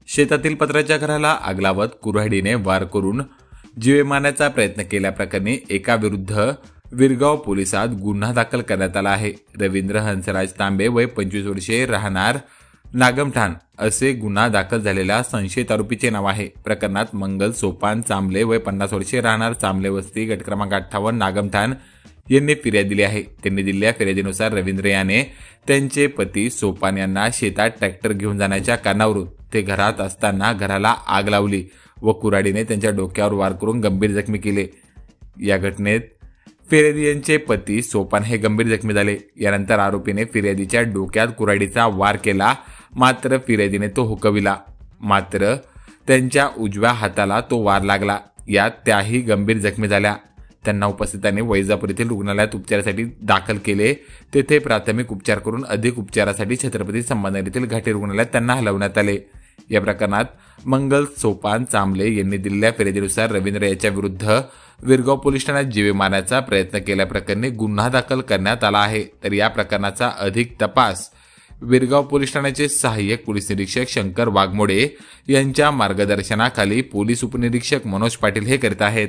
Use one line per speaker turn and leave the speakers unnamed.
शेतातील पत्र्याच्या घराला आग लावत कुऱ्हाडीने वार करून जीवे मारण्याचा प्रयत्न केल्याप्रकरणी एकाविरुद्ध विरगाव पोलिसात गुन्हा दाखल करण्यात आला आहे। रवींद्र हंसराज तांबे वय 25 वर्षे राहणार नागमठाण असे गुन्हा दाखल झालेल्या संशयित आरोपीचे नाव आहे। प्रकरणात मंगल सोपान चांबले वय 50 वर्षे राहणार चांबले वस्ती गट क्रमांक 58 नागमठाण यांनी फिर्याद दिली आहे। त्यांनी दिलेल्या फिर्यादीनुसार रवींद्र याने त्यांचे पती सोपान यांना शेतात ट्रॅक्टर घेऊन जाण्याच्या कारणावरून ते घरात असताना घराला आग लावली व कुऱ्हाडीने त्यांच्या डोक्यावर वार करून गंभीर जखमी केले। या घटनेत फिर्यादी यांचे पती सोपान हे गंभीर जखमी झाले। यानंतर आरोपीने फिर्यादीच्या डोक्यात कुऱ्हाडीचा वार केला, मात्र फिर्यादीने तो हुकविला, मात्र त्यांच्या उजव्या हाताला तो वार लागला। यात त्याही गंभीर जखमी झाल्या। त्यांना उपस्थितांनी वैजापूर येथील रुग्णालयात उपचारासाठी दाखल केले। तेथे प्राथमिक उपचार करून अधिक उपचारासाठी छत्रपती संभाजीनगर येथील घाटी रुग्णालयात त्यांना हलवण्यात आले। या प्रकरणात मंगल सोपान चांबले यांनी दिलेल्या फिर्यादीनुसार रवींद्र याच्या विरुद्ध विरगाव पोलीस ठाण्यात जीवे मारण्याचा प्रयत्न केल्याप्रकरणी गुन्हा दाखल करण्यात आला आहे। तर या प्रकरणाचा अधिक तपास विरगाव पोलीस ठाण्याचे सहाय्यक पोलीस निरीक्षक शंकर वाघमोडे यांच्या मार्गदर्शनाखाली पोलीस उपनिरीक्षक मनोज पाटील हे करीत आहेत।